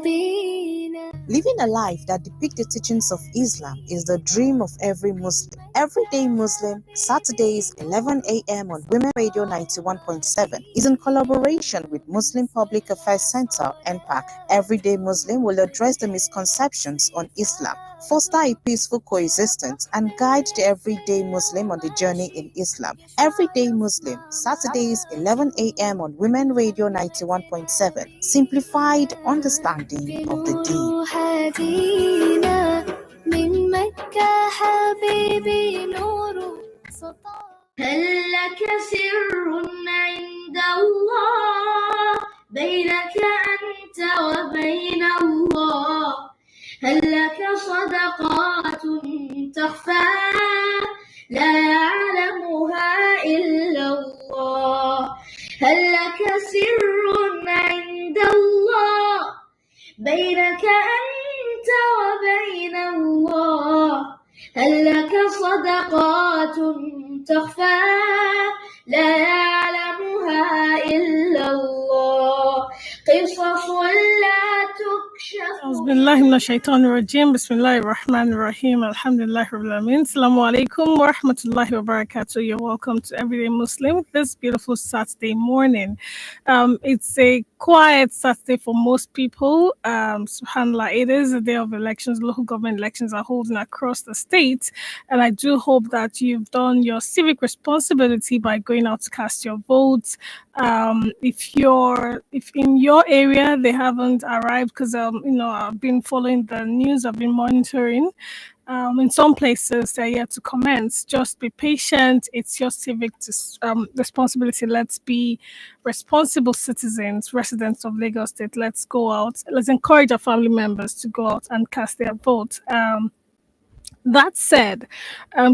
Living a life that depicts the teachings of Islam is the dream of every Muslim. Everyday Muslim, Saturdays 11 a.m. on Women Radio 91.7 is in collaboration with Muslim Public Affairs Center, NPAC. Everyday Muslim will address the misconceptions on Islam, foster a peaceful coexistence, and guide the everyday Muslim on the journey in Islam. Everyday Muslim, Saturdays 11 a.m. on Women Radio 91.7. Simplified understanding of the deen. هل لك سر عند الله بينك أنت وبين الله هل لك صدقات تخفى لا يعلمها إلا الله هل لك سر عند الله بينك أنت وبين الله هل لك صدقات تخفى لا يعلمها إلا الله قصص لا تكشف. أعوذ بالله من الشيطان الرجيم بسم الله الرحمن الرحيم الحمد لله رب العالمين Assalamu alaikum wa rahmatullahi wa barakatuh. You're welcome to Everyday Muslim this beautiful Saturday morning. It's a quiet Saturday for most people. Subhanallah, it is a day of elections. Local government elections are holding across the state, and I do hope that you've done your civic responsibility by going out to cast your votes. If in your area they haven't arrived, because I've been following the news, I've been monitoring. In some places they're yet to commence. Just be patient. It's your civic responsibility. Let's be responsible citizens, residents of Lagos State. Let's go out. Let's encourage our family members to go out and cast their vote. That said,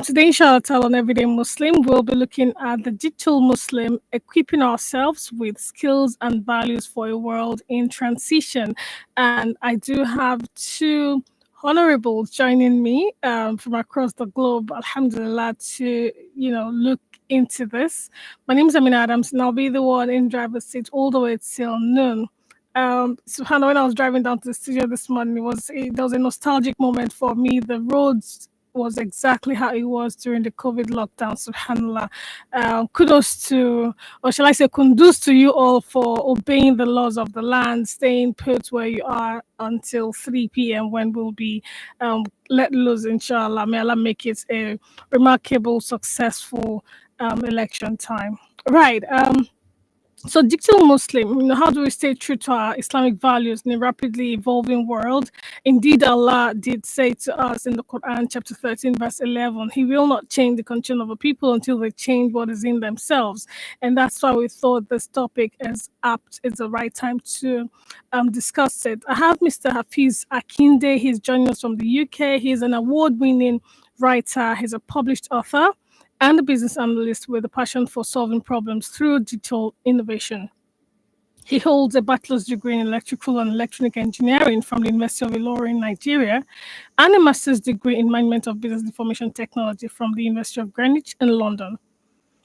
today, inshallah, on Everyday Muslim, we'll be looking at the digital Muslim, equipping ourselves with skills and values for a world in transition. And I do have two honorables joining me from across the globe, alhamdulillah, to look into this. My name is Amina Adams, and I'll be the one in driver's seat all the way till noon. Subhanallah, when I was driving down to the studio this morning, there was a nostalgic moment for me. The roads was exactly how it was during the COVID lockdown. Subhanallah. Kudos to, or shall I say, kundus to you all for obeying the laws of the land, staying put where you are until 3 p.m. when we'll be let loose, inshallah. May Allah make it a remarkable, successful election time. Right. So digital Muslim, how do we stay true to our Islamic values in a rapidly evolving world? Indeed, Allah did say to us in the Quran, chapter 13, verse 11, He will not change the condition of a people until they change what is in themselves. And that's why we thought this topic is apt. It's the right time to discuss it. I have Mr. Hafiz Akinde. He's joining us from the UK. He's an award-winning writer. He's a published author and a business analyst with a passion for solving problems through digital innovation. He holds a bachelor's degree in electrical and electronic engineering from the University of Ilorin in Nigeria, and a master's degree in management of business information technology from the University of Greenwich in London.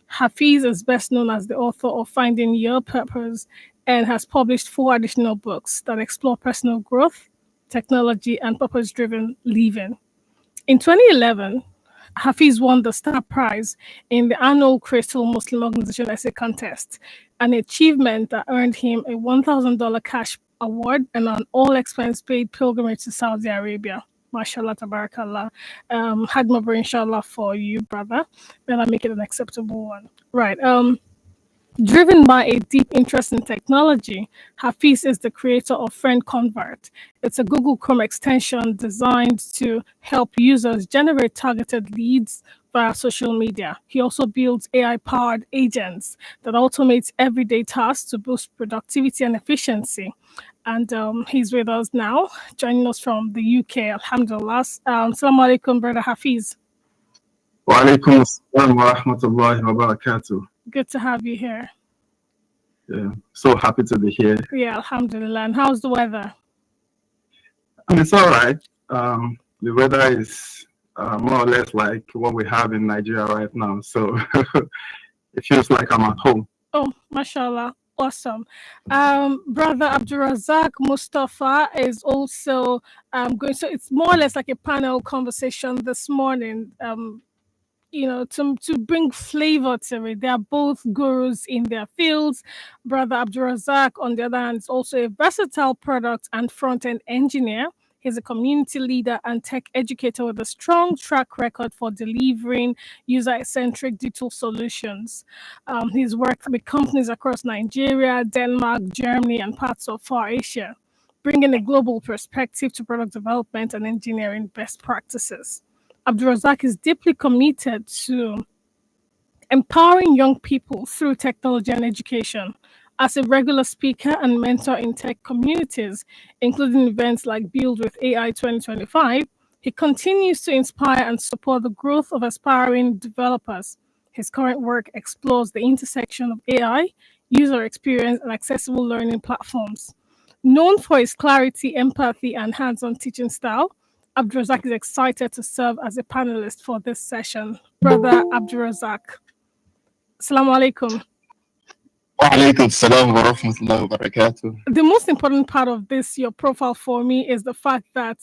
Hafiz is best known as the author of Finding Your Purpose and has published 4 additional books that explore personal growth, technology, and purpose-driven living. In 2011, Hafiz won the Star Prize in the annual Crystal Muslim Organization Essay Contest, an achievement that earned him a $1,000 cash award and an all-expense-paid pilgrimage to Saudi Arabia. MashaAllah, tabarakallah. Had Mabur, inshallah, for you, brother. Then I'll make it an acceptable one. Right. Driven by a deep interest in technology, Hafiz is the creator of Friend Convert. It's a Google Chrome extension designed to help users generate targeted leads via social media. He also builds AI-powered agents that automate everyday tasks to boost productivity and efficiency. And he's with us now, joining us from the UK, alhamdulillah. Assalamu alaikum, brother Hafiz. Wa alaikum assalam wa rahmatullahi wa barakatuh. Good to have you here. Yeah, so happy to be here. Yeah, alhamdulillah. And how's the weather? It's all right. The weather is more or less like what we have in Nigeria right now. So it feels like I'm at home. Oh, mashallah. Awesome. Brother Abdulrazaq Mustapha is also going. So it's more or less like a panel conversation this morning. To bring flavor to it. They are both gurus in their fields. Brother Abdulrazaq, on the other hand, is also a versatile product and front-end engineer. He's a community leader and tech educator with a strong track record for delivering user-centric digital solutions. He's worked with companies across Nigeria, Denmark, Germany, and parts of Far Asia, bringing a global perspective to product development and engineering best practices. Abdulrazaq is deeply committed to empowering young people through technology and education. As a regular speaker and mentor in tech communities, including events like Build with AI 2025, he continues to inspire and support the growth of aspiring developers. His current work explores the intersection of AI, user experience, and accessible learning platforms. Known for his clarity, empathy, and hands on teaching style, Abdulrazaq is excited to serve as a panelist for this session. Brother Abdulrazaq. Assalamu alaikum. Wa alaikum salam wa rahmatullahi wa barakatuh. The most important part of this, your profile for me, is the fact that,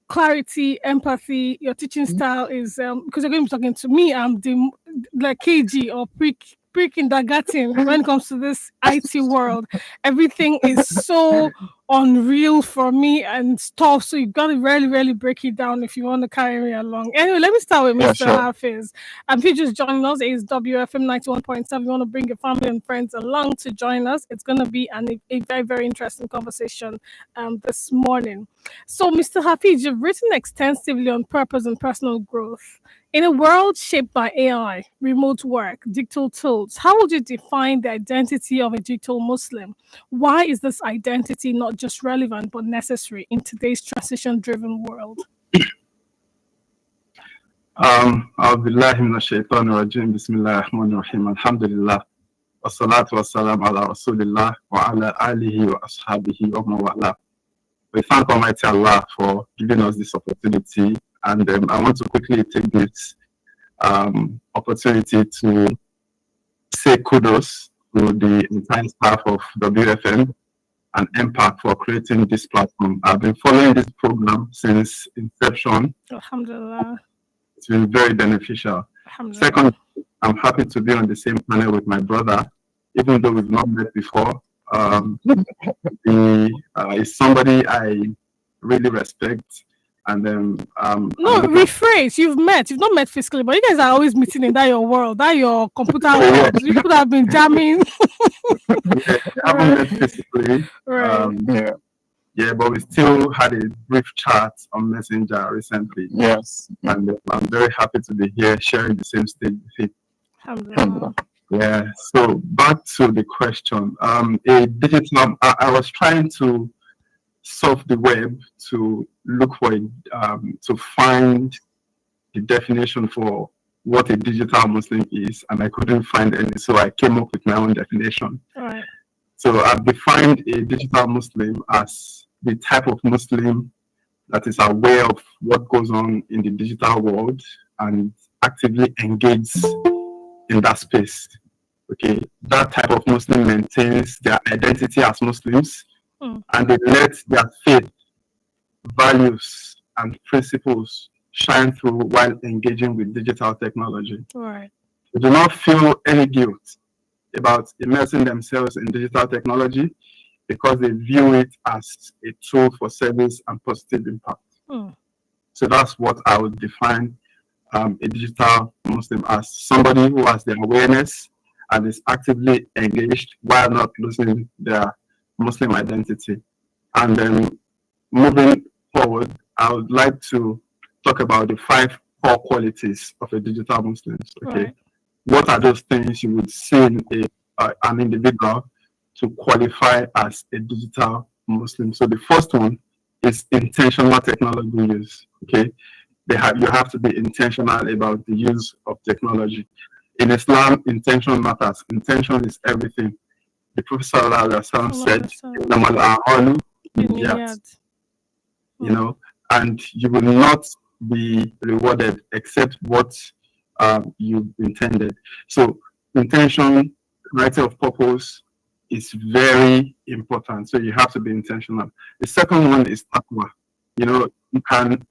clarity, empathy, your teaching style is, because you're going to be talking to me, I'm the KG or pre-kindergarten when it comes to this IT world. Everything is so unreal for me and stuff. So you got to really, really break it down if you want to carry me along. Anyway, let me start with Mr. Hafiz. If you're just joining us, it's WFM 91.7. You want to bring your family and friends along to join us. It's going to be a very, very interesting conversation this morning. So, Mr. Hafiz, you've written extensively on purpose and personal growth. In a world shaped by AI, remote work, digital tools, how would you define the identity of a digital Muslim? Why is this identity not just relevant but necessary in today's transition-driven world? A'udhu minash shaitanir rajim. Bismillahir rahmanir rahim. Alhamdulillah. Wassalatu wassalamu ala rasulillah wa ala alihi wa ashabihi wa mawala. We thank Almighty Allah for giving us this opportunity. And I want to quickly take this opportunity to say kudos to the entire staff of WFM and Impact for creating this platform. I've been following this program since inception. Alhamdulillah. It's been very beneficial. Second, I'm happy to be on the same panel with my brother, even though we've not met before. He is somebody I really respect. And then no, rephrase. You've not met physically, but you guys are always meeting in that your world, that your computer world. You could have been jamming. I haven't met physically. Right. Yeah, but we still had a brief chat on Messenger recently. Yes. And I'm very happy to be here sharing the same stage with Alhamdulillah. Yeah. So back to the question. A digital I was trying to surf the web to look for to find the definition for what a digital Muslim is, and I couldn't find any, so I came up with my own definition. All right. So I've defined a digital Muslim as the type of Muslim that is aware of what goes on in the digital world and actively engages in that space. Okay, that type of Muslim maintains their identity as Muslims, and they let their faith, values, and principles shine through while engaging with digital technology. Right. They do not feel any guilt about immersing themselves in digital technology because they view it as a tool for service and positive impact. So that's what I would define a digital Muslim as: somebody who has the awareness and is actively engaged while not losing their Muslim identity. And then moving forward, I would like to talk about the 5 core qualities of a digital Muslim. Okay, right. What are those things you would see in an individual to qualify as a digital Muslim? So the first one is intentional technology use. Okay, you have to be intentional about the use of technology. In Islam, intention matters. Intention is everything. The Prophet ﷺ said, you know, and you will not be rewarded except what you intended. So intention clarity of purpose is very important. So you have to be intentional. The second one is taqwa. You can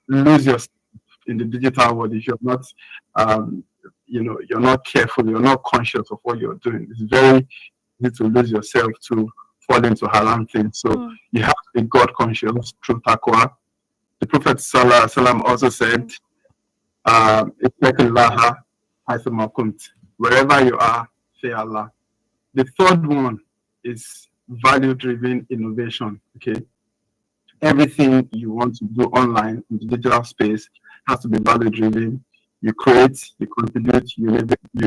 lose yourself in the digital world if you're not, you're not careful, you're not conscious of what you're doing. It's very easy to lose yourself, to fall into haram things. So you have to be God conscious through taqwa. The Prophet Sallallahu Alaihi Wasallam also said, "Ittaqillaha haythuma kunt." Wherever you are, fear Allah. The third one is value-driven innovation. Okay, everything you want to do online in the digital space has to be value-driven. You create, you contribute, you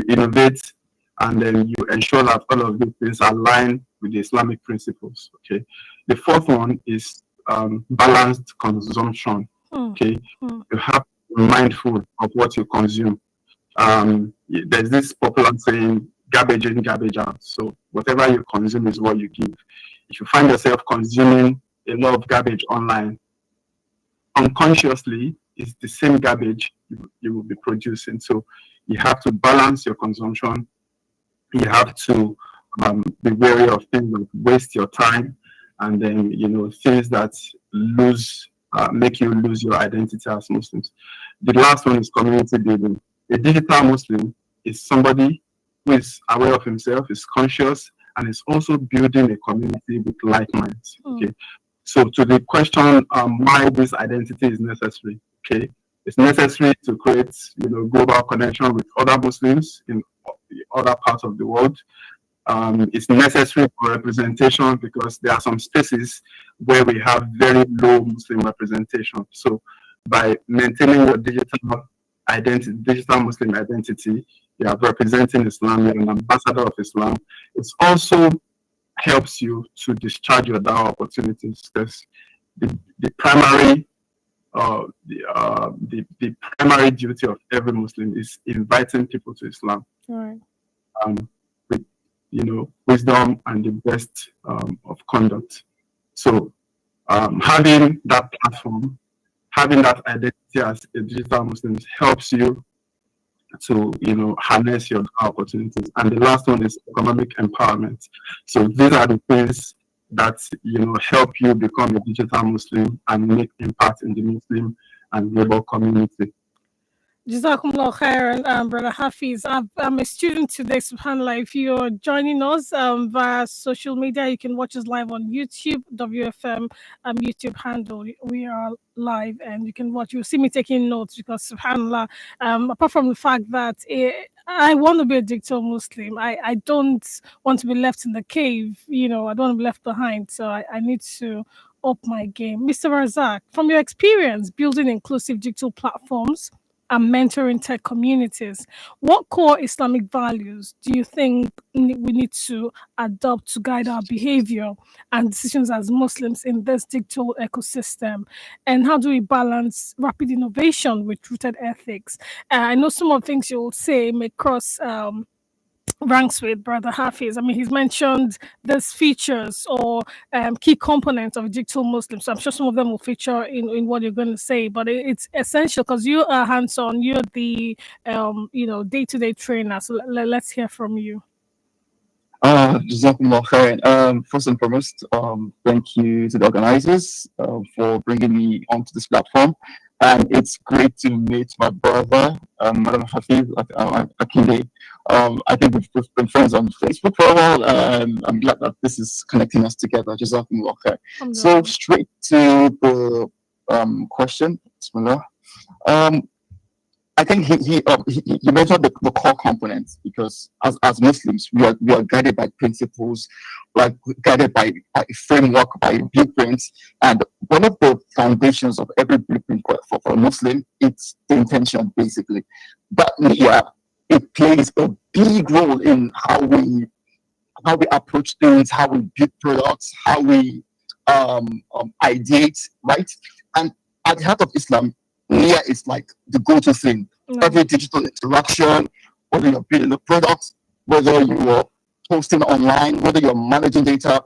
innovate, and then you ensure that all of these things align with the Islamic principles. Okay. The fourth one is balanced consumption. Okay. You have to be mindful of what you consume. There's this popular saying, garbage in, garbage out. So whatever you consume is what you give. If you find yourself consuming a lot of garbage online, unconsciously, it's the same garbage you will be producing. So you have to balance your consumption. You have to be wary of things that waste your time, and then things that make you lose your identity as Muslims. The last one is community building. A digital Muslim is somebody who is aware of himself, is conscious, and is also building a community with like minds. Okay. So to the question, why this identity is necessary, okay, it's necessary to create, global connection with other Muslims in other parts of the world. It's necessary for representation because there are some spaces where we have very low Muslim representation. So by maintaining your digital Muslim identity, you are representing Islam, you're an ambassador of Islam. It's also helps you to discharge your dawah opportunities, because the primary duty of every Muslim is inviting people to Islam. Right. With wisdom and the best of conduct. So having that platform, having that identity as a digital Muslim helps you to harness your opportunities. And the last one is economic empowerment. So these are the things that help you become a digital Muslim and make impact in the Muslim and global community. Jazakumullah khairan, Brother Hafiz. I'm a student today, subhanAllah. If you're joining us via social media, you can watch us live on YouTube, WFM YouTube handle. We are live, and you'll see me taking notes, because subhanAllah, apart from the fact that I want to be a digital Muslim, I don't want to be left in the cave, I don't want to be left behind, so I need to up my game. Mr. Razak, from your experience building inclusive digital platforms and mentoring tech communities, what core Islamic values do you think we need to adopt to guide our behavior and decisions as Muslims in this digital ecosystem? And how do we balance rapid innovation with rooted ethics? I know some of the things you'll say may cross ranks with Brother Hafiz. I mean, he's mentioned these features or key components of digital Muslim. So I'm sure some of them will feature in what you're going to say, but it's essential because you are hands-on. You're the day-to-day trainer. So let's hear from you. Jazakumullah khairan. First and foremost, thank you to the organizers for bringing me onto this platform. And it's great to meet my brother, Madam Hafiz Akinde. I think we've been friends on Facebook for a while, and I'm glad that this is connecting us together. Jazakumullah khair. So straight to the question. Bismillah. I think he mentioned the core components, because as Muslims we are guided by principles, like guided by a framework, by blueprints, and one of the foundations of every blueprint for a Muslim, it's the intention basically. But it plays a big role in how we approach things, how we build products, how we ideate, right? And at the heart of Islam, Nia is like the go-to thing. Every digital interaction, whether you're building a product, whether you're posting online, whether you're managing data,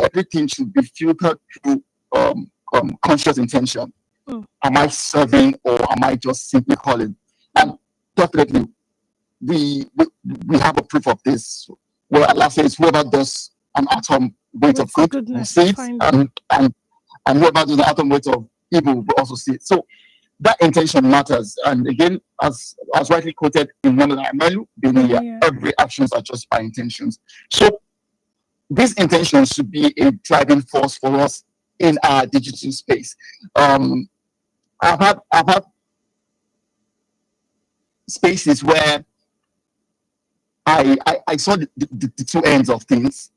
everything should be filtered through conscious intention. Am I serving, or am I just simply calling? And definitely, we have a proof of this, where Allah says, whoever does an atom weight of good will see it, and whoever does an atom weight of evil will also see it. So that intention matters. And again, as rightly quoted in one of the Amalu, every actions are just by intentions. So this intention should be a driving force for us in our digital space. I've had spaces where I saw the two ends of things,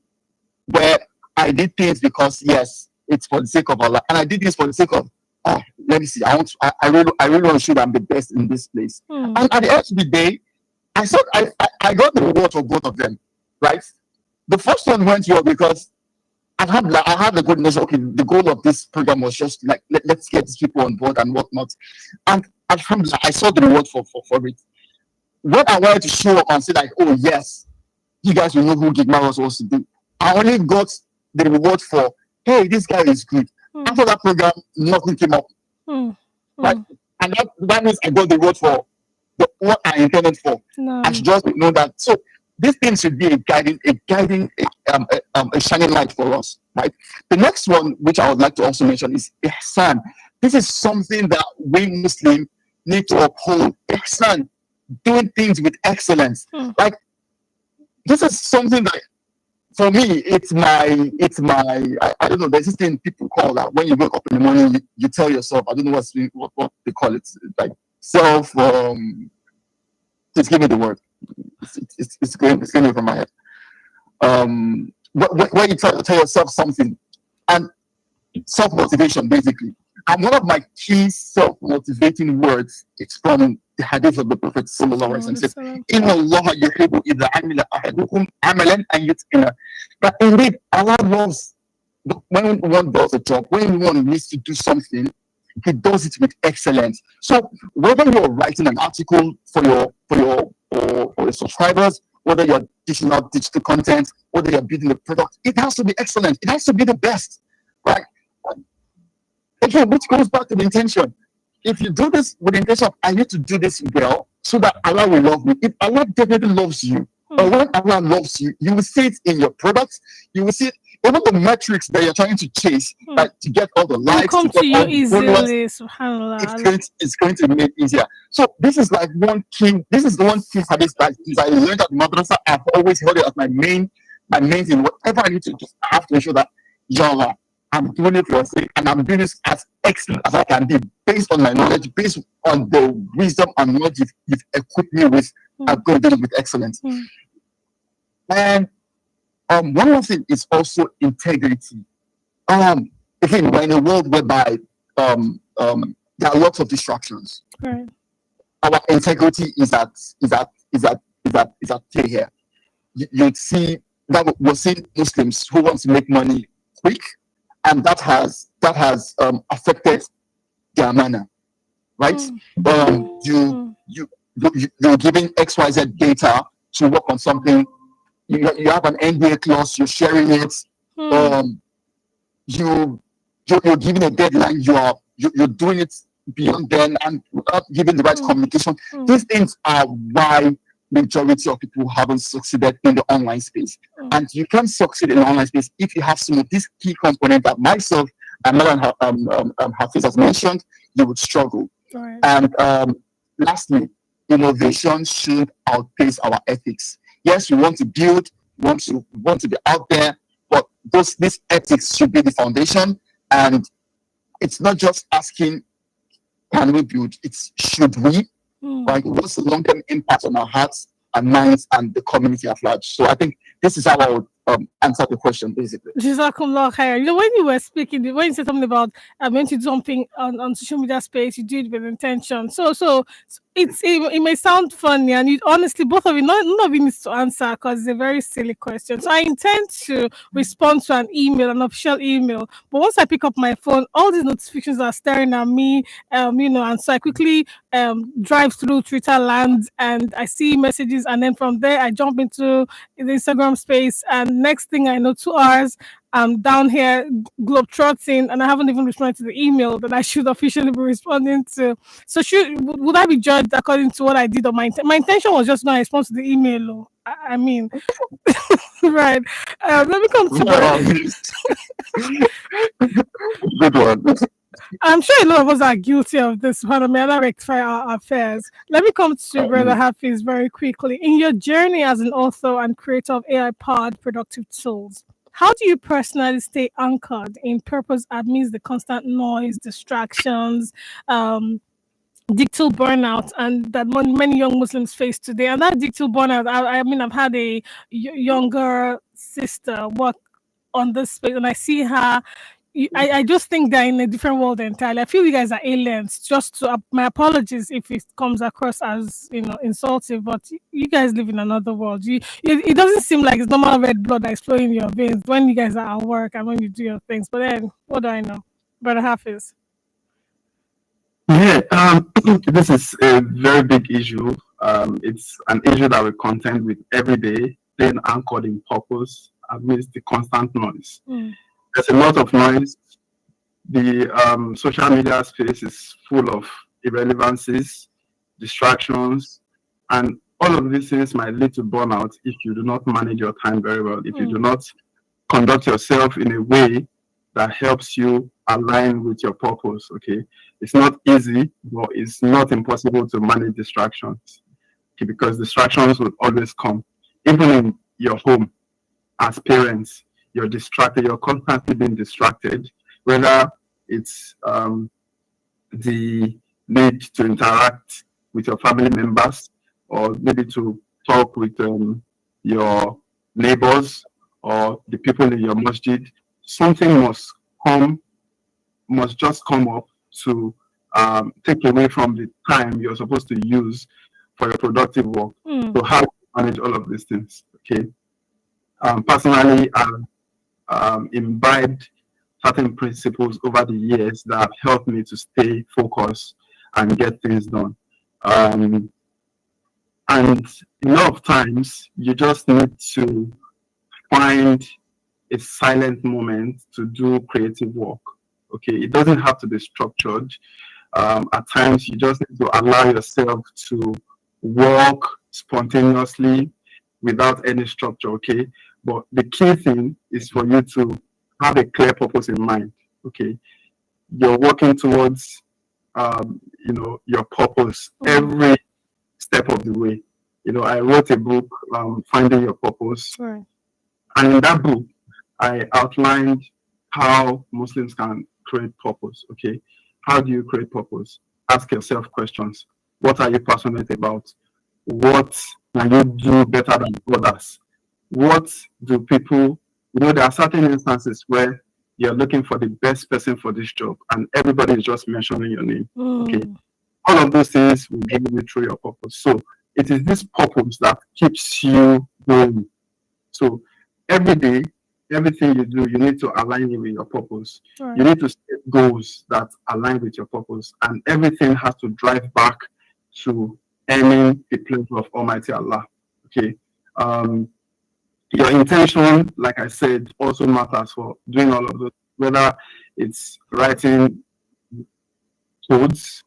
where I did things because yes, it's for the sake of Allah, and I did this for the sake of let me see. I really want to show that I'm the best in this place. And at the end of the day, I got the reward for both of them, right? The first one went well because I had the goodness. Okay, the goal of this program was just like let's get these people on board and whatnot. And alhamdulillah, I saw the reward for it. What I wanted to show up and say like, oh yes, you guys will know who Gigma was supposed to do. I only got the reward for, hey, this guy is good. After that program, nothing came up. Right? And that means I got the reward for what I intended for. No. I should just know that. So this thing should be a shining light for us. Right? The next one, which I would like to also mention, is ihsan. This is something that we Muslims need to uphold. Ihsan, doing things with excellence. Like this is something that for me, it's my I don't know, there's this thing people call that when you wake up in the morning, you tell yourself, I don't know what they call it, like self just give me the word. It's going from my head. When you tell yourself something, and self-motivation basically. And one of my key self-motivating words is from the hadith of the Prophet sallallahu alaihi wasallam. Says, "Inna Allah yuhibbu idha amila ahadukum amalan an yutqina." But indeed, Allah loves when one does a job, when one needs to do something, He does it with excellence. So whether you're writing an article for your subscribers, whether you're dishing out digital content, whether you're building a product, it has to be excellent. It has to be the best, right? Again, which goes back to the intention. If you do this with the intention of, I need to do this well so that Allah will love me. If Allah definitely loves you, or when Allah loves you, you will see it in your products. You will see it, even the metrics that you're trying to chase, like to get all the likes, come to you easily. It's going to make it easier. So this is like one key. This is the one key habit that I learned at madrasa. I've always held it as my main thing. Whatever I need to do, I have to ensure that Allah, I'm doing it for your sake, and I'm doing this as excellent as I can be, based on my knowledge, based on the wisdom and knowledge you've equipped me with. I'm going to do it with excellence. And one more thing is also integrity. Again, we're in a world whereby there are lots of distractions. Right. Our integrity is at play here. You'd see that we're seeing Muslims who want to make money quick, and that has affected their manner, right? You're giving XYZ data to work on something. You have an NDA clause. You're sharing it. You're giving a deadline. You're doing it beyond then, and without giving the right communication. These things are why majority of people haven't succeeded in the online space. And you can't succeed in the online space if you have some of these key components that myself and Hafiz has mentioned. You would struggle. Right. And lastly, innovation should outpace our ethics. Yes, we want to build, want to be out there, but these ethics should be the foundation. And it's not just asking, can we build? It's should we? Like, what's the long-term impact on our hearts and minds and the community at large? So I think this is how I would answer the question, basically. Jazakumullah khair. When you were speaking, when you said something about when you do something on social media space, you do it with intention. So it may sound funny, and you honestly, both of you, none of you needs to answer because it's a very silly question. So I intend to respond to an official email. But once I pick up my phone, all these notifications are staring at me, and so I quickly drive through Twitter land, and I see messages, and then from there I jump into the Instagram space, and next thing I know, 2 hours I'm down here globetrotting and I haven't even responded to the email that I should officially be responding to. So would I be judged according to what I did, or my intention was just not respond to the email? I mean, right. Let me come to Good one. I'm sure a lot of us are guilty of this, but may Allah rectify our affairs. Let me come to Brother Hafiz very quickly. In your journey as an author and creator of AI-powered productive tools, how do you personally stay anchored in purpose amidst the constant noise, distractions, digital burnout, and that many young Muslims face today? And that digital burnout, I mean, I've had a younger sister work on this space, and I see her. I just think they're in a different world entirely. I feel you guys are aliens. Just to my apologies if it comes across as insulting, but you guys live in another world. It doesn't seem like it's normal red blood that is flowing in your veins when you guys are at work and when you do your things. But then, what do I know? Brother Hafiz. Yeah, this is a very big issue. It's an issue that we contend with every day, staying anchored in purpose amidst the constant noise. There's a lot of noise. The social media space is full of irrelevancies, distractions, and all of these things might lead to burnout if you do not manage your time very well, if you do not conduct yourself in a way that helps you align with your purpose. Okay, it's not easy, but it's not impossible to manage distractions. Okay, because distractions will always come, even in your home. As parents, you're distracted. You're constantly being distracted, whether it's the need to interact with your family members, or maybe to talk with your neighbors or the people in your masjid. Something must just come up to take away from the time you're supposed to use for your productive work. So how to manage all of these things? Okay. Personally, I've imbibed certain principles over the years that have helped me to stay focused and get things done. And a lot of times, you just need to find a silent moment to do creative work. Okay, it doesn't have to be structured. At times, you just need to allow yourself to work spontaneously without any structure. Okay, but the key thing is for you to have a clear purpose in mind. Okay, you're working towards your purpose every step of the way. I wrote a book, Finding Your Purpose. Right. And in that book, I outlined how Muslims can create purpose. Okay, how do you create purpose? Ask yourself questions. What are you passionate about? What can you do better than others? What do people, there are certain instances where you're looking for the best person for this job and everybody is just mentioning your name. Okay, all of those things will give you through your purpose. So it is this purpose that keeps you going. So every day, everything you do, you need to align it with your purpose. Right. You need to set goals that align with your purpose, and everything has to drive back to earning the pleasure of Almighty Allah. Okay. Your intention, like I said, also matters for doing all of those, whether it's writing codes,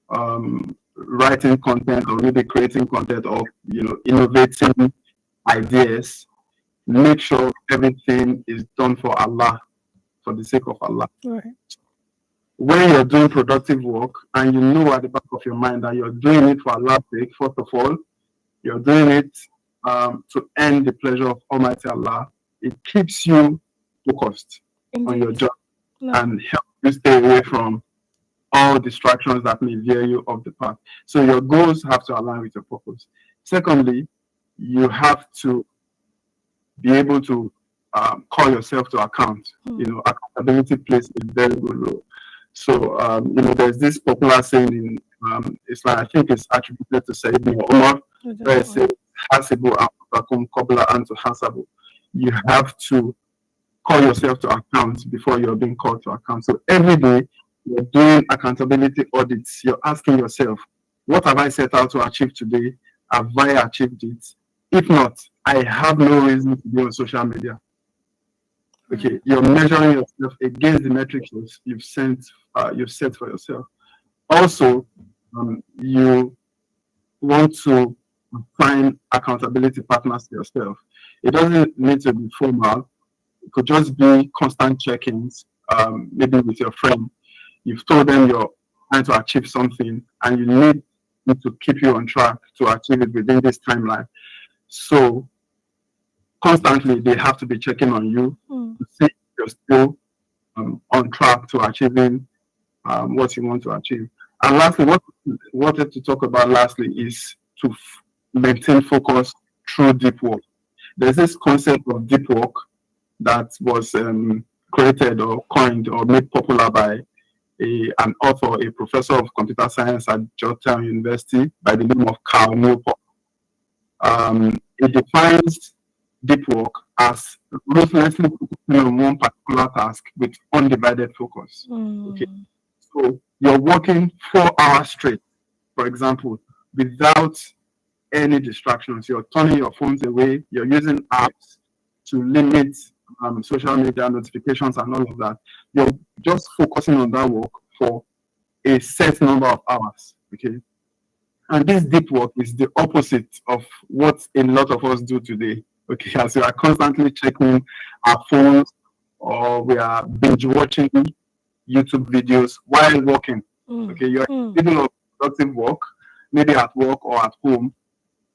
writing content, or really creating content, or innovating ideas. Make sure everything is done for Allah, for the sake of Allah. Right. When you're doing productive work and you know at the back of your mind that you're doing it for Allah's sake, first of all, you're doing it to earn the pleasure of Almighty Allah, it keeps you focused on your job and helps you stay away from all distractions that may veer you off the path. So your goals have to align with your purpose. Secondly, you have to be able to call yourself to account. Accountability plays a very good role. So, there's this popular saying in Islam, I think it's attributed to Sayyidina Umar, where it says, Hasibu anfusakum qabla an tuhasabu. You have to call yourself to account before you're being called to account. So every day, you're doing accountability audits. You're asking yourself, what have I set out to achieve today? Have I achieved it? If not, I have no reason to be on social media. Okay, you're measuring yourself against the metrics you've set for yourself. Also, you want to find accountability partners to yourself. It doesn't need to be formal. It could just be constant check-ins, maybe with your friend. You've told them you're trying to achieve something and you need to keep you on track to achieve it within this timeline. So constantly they have to be checking on you to see if you're still on track to achieving what you want to achieve. And lastly, what I wanted to talk about lastly is to maintain focus through deep work. There's this concept of deep work that was created or coined or made popular by an author, a professor of computer science at Georgetown University by the name of Carl Newport. It defines deep work as ruthlessly focusing on one particular task with undivided focus. Okay, so you're working 4 hours straight, for example, without any distractions. You're turning your phones away. You're using apps to limit social media notifications and all of that. You're just focusing on that work for a set number of hours. Okay, and this deep work is the opposite of what a lot of us do today. Okay, as we are constantly checking our phones or we are binge watching YouTube videos while working. Okay, you're in the middle of productive work, maybe at work or at home,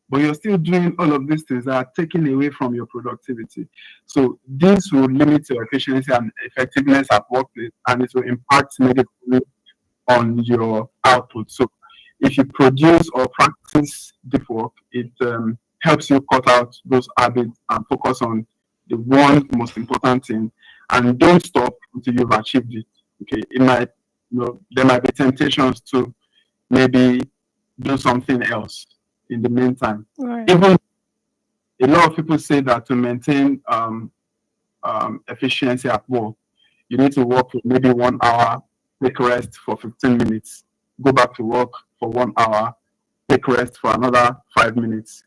but you're still doing all of these things that are taken away from your productivity. So this will limit your efficiency and effectiveness at workplace, and it will impact negatively on your output. So if you produce or practice deep work, it helps you cut out those habits and focus on the one most important thing, and don't stop until you've achieved it. Okay, it might, there might be temptations to maybe do something else in the meantime. Right. Even a lot of people say that to maintain efficiency at work, you need to work for maybe 1 hour, take rest for 15 minutes, go back to work for 1 hour, take rest for another 5 minutes.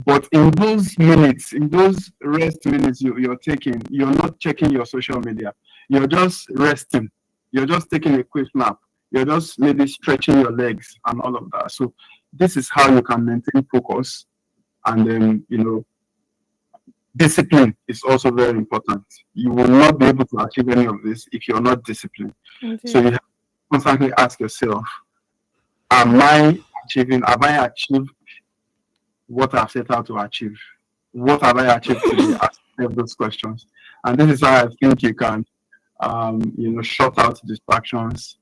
But in those minutes, in those rest minutes you're taking, you're not checking your social media. You're just resting. You're just taking a quick nap. You're just maybe stretching your legs and all of that. So this is how you can maintain focus. And then, discipline is also very important. You will not be able to achieve any of this if you're not disciplined. So you have to constantly ask yourself, have I achieved what I've set out to achieve? What have I achieved today? Ask yourself those questions. And this is how I think you can, shut out distractions,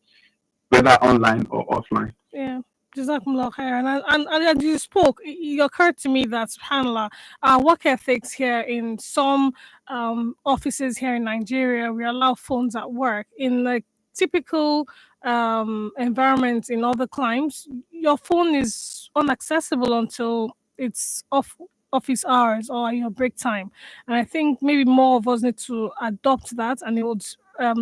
whether online or offline. Yeah. Jazakumullah khairan. And as you spoke, it occurred to me that, subhanAllah, our work ethics here in some offices here in Nigeria, we allow phones at work. In like typical environments in other climes, your phone is inaccessible until it's off office hours or your break time. And I think maybe more of us need to adopt that, and it would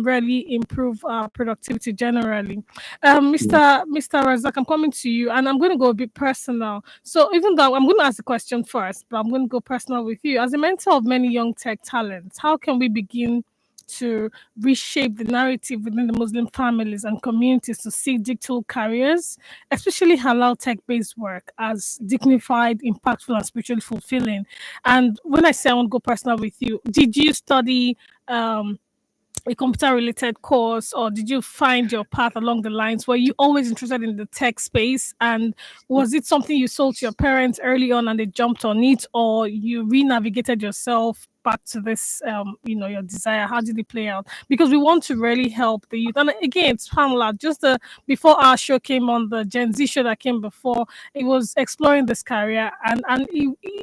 really improve our productivity generally. Mr. Razak, I'm coming to you, and I'm going to go a bit personal. So even though I'm going to ask the question first, but I'm going to go personal with you. As a mentor of many young tech talents, how can we begin to reshape the narrative within the Muslim families and communities to see digital careers, especially halal tech-based work, as dignified, impactful, and spiritually fulfilling? And when I say I want to go personal with you, did you study a computer-related course, or did you find your path along the lines? Were you always interested in the tech space, and was it something you sold to your parents early on and they jumped on it, or you re-navigated yourself back to this, your desire? How did it play out? Because we want to really help the youth. And again, SubhanAllah, just before our show came on, the Gen Z show that came before, it was exploring this career, and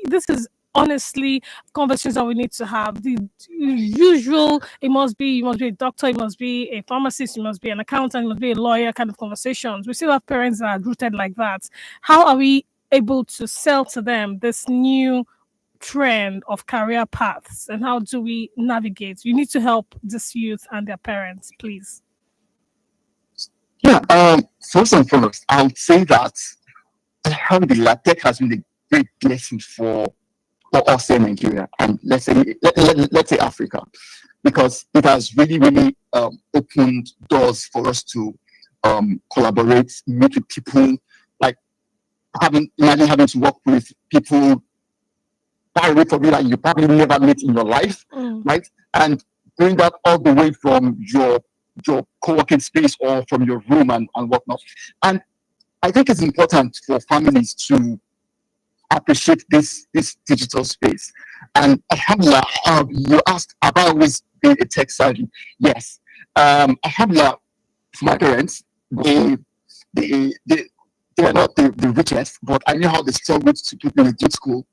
this is honestly conversations that we need to have. The usual, you must be a doctor, you must be a pharmacist, you must be an accountant, you must be a lawyer kind of conversations. We still have parents that are rooted like that. How are we able to sell to them this new trend of career paths, and how do we navigate? You need to help this youth and their parents, please. Yeah, first and foremost, I would say that alhamdulillah, tech has been a great blessing for us in Nigeria, and let's say Africa. because it has really, really opened doors for us to collaborate, meet with people, like imagine having to work with people far away from you that you probably never met in your life, right? And doing that all the way from your co-working space or from your room and whatnot. And I think it's important for families to appreciate this digital space. And alhamdulillah, you asked, have I always been a tech savvy? Yes. Alhamdulillah, for my parents, they are not the richest, but I knew how they struggled to keep me in a good school.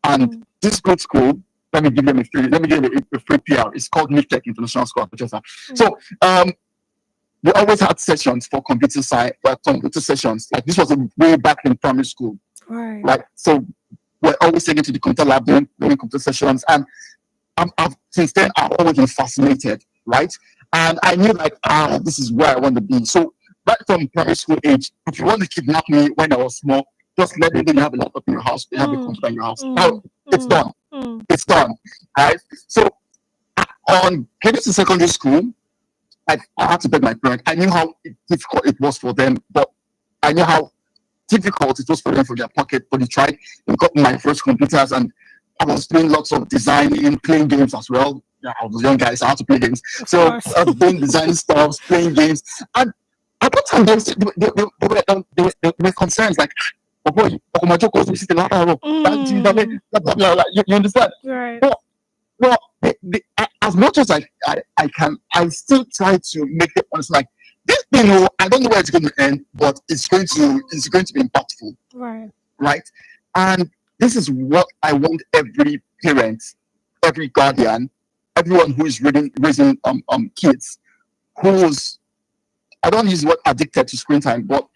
And this good school, let me give them a free PR. It's called Tech International School of Manchester. So we always had sessions for computer science, computer sessions. Like this was way back in primary school. Right. Like, so we're always taken to the computer lab doing computer sessions. And since then, I've always been fascinated, right? And I knew like, this is where I want to be. So right from primary school age, if you want to kidnap me when I was small, just let them have a laptop in your house, you have a computer in your house. Now it's done. It's done, right? So on getting to secondary school, I had to beg my parents. I knew how difficult it was for them, but I knew how difficult it was for them for their pocket. But they tried. They got my first computers, and I was doing lots of designing, playing games as well. Yeah, I was a young guy, so I had to play games. So I was doing design stuff, playing games, and at that time there were concerns like, "Oh boy, you understand?" Right. Well, as much as I can, I still try to make it honest. Like this thing, I don't know where it's going to end, but it's going to be impactful. Right. Right. And this is what I want every parent, every guardian, everyone who is raising kids, who's, I don't use the word addicted to screen time, but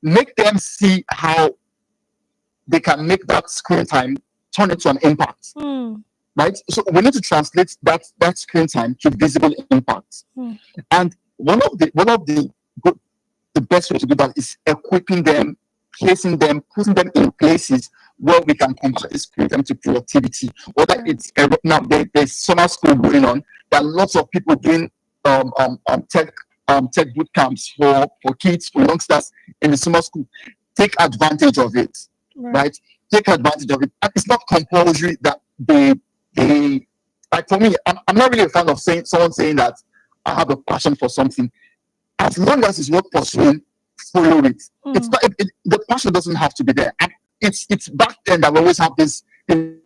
make them see how they can make that screen time turn into an impact. Right? So we need to translate that screen time to visible impact. And one of the best way to do that is equipping them, placing them, putting them in places where we can convert this screen time to productivity. Whether it's now there's summer school going on, there are lots of people doing tech boot camps for kids, for youngsters in the summer school. Take advantage of it. Right? Take advantage of it. And it's not compulsory that they like for me, I'm not really a fan of someone saying that I have a passion for something. As long as it's worth pursuing, follow it. It's not the passion doesn't have to be there. And it's back then that we always have this thing.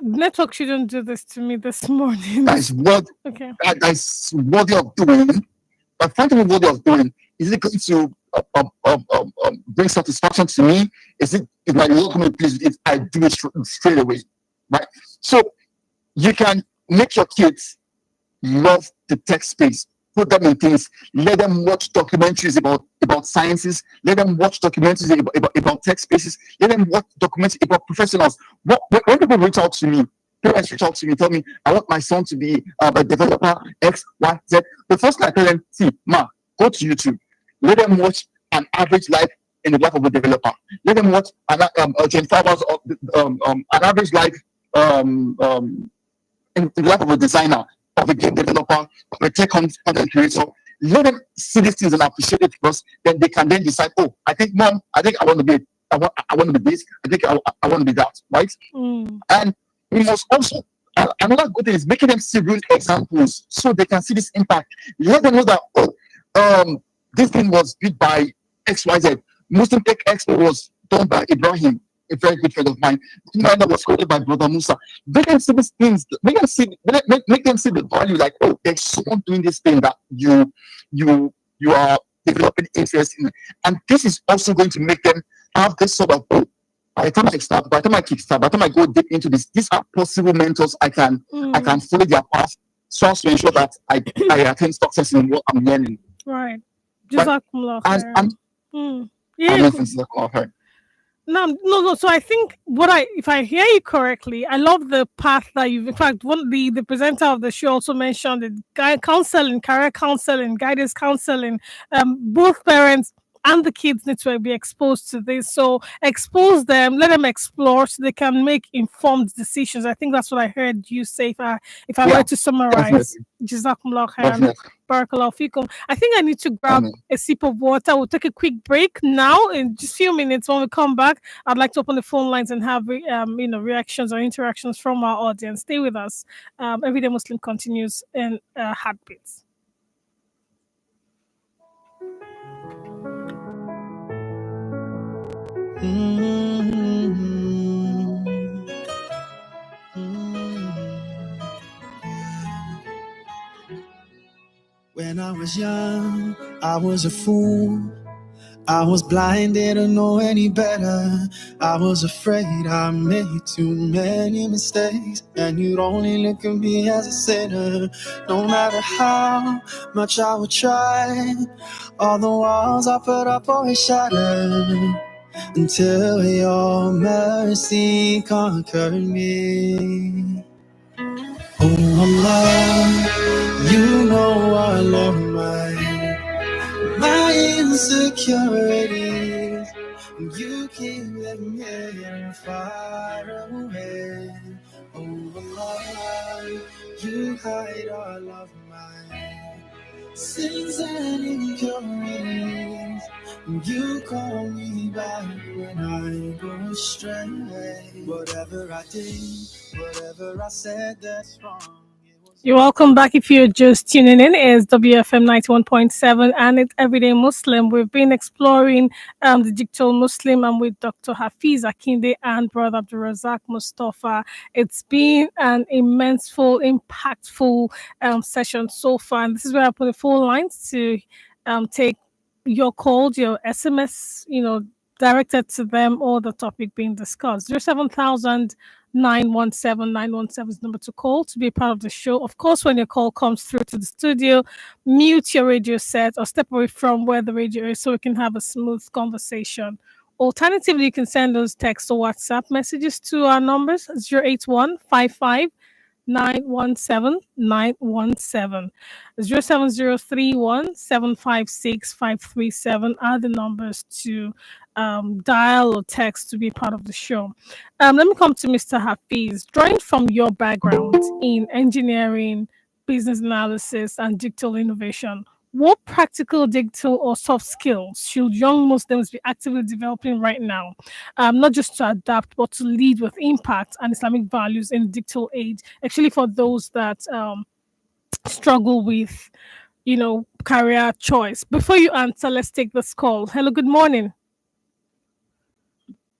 Network shouldn't do this to me this morning. That's worthy of doing. But frankly, worthy of doing. Is it going to bring satisfaction to me? Is it my local please if I do it straight away? Right? So you can make your kids love the tech space. Put them in things. Let them watch documentaries about sciences. Let them watch documentaries about tech spaces. Let them watch documentaries about professionals. When people reach out to me, parents reach out to me, tell me, I want my son to be a developer, X, Y, Z. The first thing I tell them, see, go to YouTube. Let them watch an average life in the life of a developer. Let them watch 25 hours of an average life in the life of a designer, of a game developer, of a tech content creator. Let them see these things and appreciate it first. Then they can then decide, oh, I think I want to be I want to be this. I think I want to be that, right? And we must also another good thing is making them see real examples so they can see this impact. Let them know that this thing was built by XYZ. Muslim Tech Expo was done by Ibrahim, a very good friend of mine. That was created by Brother Musa. Make them see these things. Make them see the value. Like, oh, there's someone doing this thing that you are developing interest in, and this is also going to make them have this sort of. Oh, by the time I start, by the time I kickstart, by the time I go deep into this, these are possible mentors. I can follow their path so as to ensure that I attain success in what I'm learning. Right. No. So I think if I hear you correctly, I love the path that you've. In fact, the presenter of the show also mentioned the counseling, career counseling, guidance counseling. Both parents and the kids need to be exposed to this. So expose them, let them explore so they can make informed decisions. I think that's what I heard you say. If I were to summarize, Jazakumullah khairan. Barakallahu fikum. I think I need to grab a sip of water. We'll take a quick break now. In just a few minutes, when we come back, I'd like to open the phone lines and have reactions or interactions from our audience. Stay with us. Everyday Muslim continues in heartbeats. When I was young, I was a fool. I was blind, didn't know any better. I was afraid I made too many mistakes, and you'd only look at me as a sinner. No matter how much I would try, all the walls I put up always shattered, until your mercy conquered me. Oh Allah, you know all of my insecurities. You keep them far away. Oh Allah, you hide all of my sins and impurities. You call me back when I go astray. Whatever I did, whatever I said that's wrong. You're welcome back. If you're just tuning in, it's WFM 91.7 and it's Everyday Muslim. We've been exploring the digital Muslim and with Dr. Hafiz Akinde and Brother Abdulrazaq Mustapha. It's been an immenseful, impactful session so far. And this is where I put the phone lines to take your calls, your SMS, directed to them or the topic being discussed. 07000 917 is the number to call to be a part of the show. Of course, when your call comes through to the studio, mute your radio set or step away from where the radio is so we can have a smooth conversation. Alternatively, you can send those text or WhatsApp messages to our numbers 08155 917 917 07031 756 537 are the numbers to dial or text to be part of the show. Let me come to Mr. Hafiz. Drawing from your background in engineering, business analysis, and digital innovation, what practical digital or soft skills should young Muslims be actively developing right now? Not just to adapt, but to lead with impact and Islamic values in the digital age, actually for those that struggle with, career choice. Before you answer, let's take this call. Hello, good morning.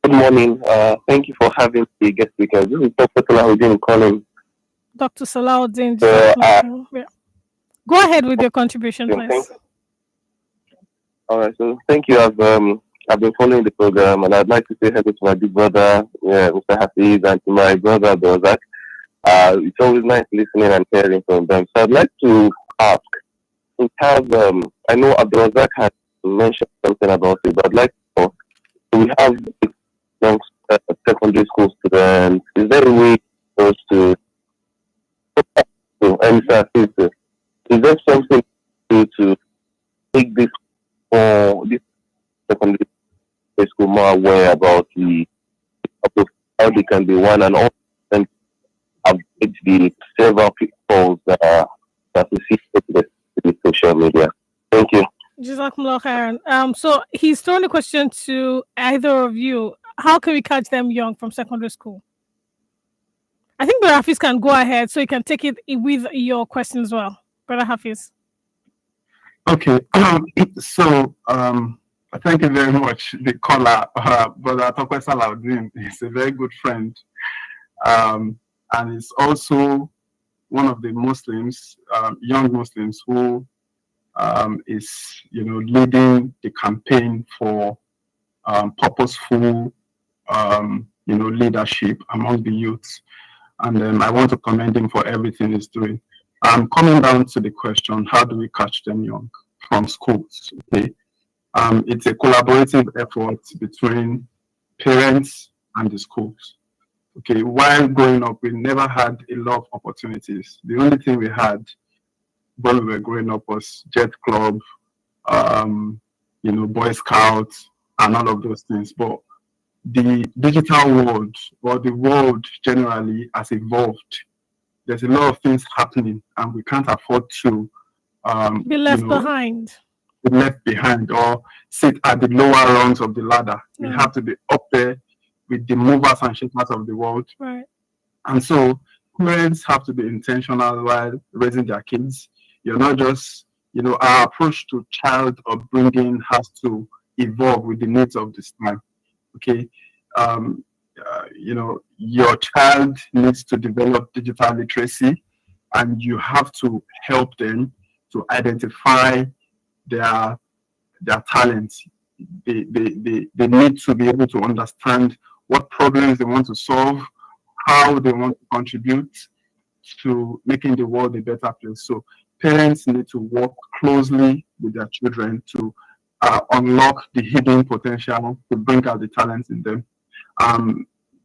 Good morning. Thank you for having the guest speaker. This is Dr. Salahuddin calling. Dr. Salahuddin. Go ahead with your contribution, please. All right. So thank you. I've been following the program, and I'd like to say hello to my big brother, Mr. Hafiz, and to my brother, Abdulrazaq. It's always nice listening and hearing from them. So I'd like to ask, I know Abdulrazaq has mentioned something about it, but I'd like to know, we have young secondary school students. Is there a way for us to answer this? Is there something to make this secondary school more aware about how they can be one and all, and avoid the several pitfalls that are associated with social media? Thank you. Jazakumullah khairan. So he's throwing the question to either of you. How can we catch them young from secondary school? I think Brother Hafiz can go ahead so you can take it with your question as well. Brother Hafiz. Okay. So thank you very much. The caller, Brother Dr. Salahuddin, is a very good friend. And is also one of the Muslims, young Muslims who is leading the campaign for purposeful leadership among the youths, and I want to commend him for everything he's doing. Coming down to the question, how do we catch them young from schools? Okay, it's a collaborative effort between parents and the schools. Okay, while growing up, we never had a lot of opportunities. The only thing we had when we were growing up was Jet Club, Boy Scouts and all of those things. But the digital world, or the world generally, has evolved. There's a lot of things happening, and we can't afford to be left behind. Be left behind or sit at the lower rungs of the ladder. We have to be up there with the movers and shakers of the world. Right. And so parents have to be intentional while raising their kids. You're not just, our approach to child upbringing has to evolve with the needs of this time. Okay. Your child needs to develop digital literacy, and you have to help them to identify their talents. They need to be able to understand what problems they want to solve, how they want to contribute to making the world a better place. So parents need to work closely with their children to unlock the hidden potential, to bring out the talents in them.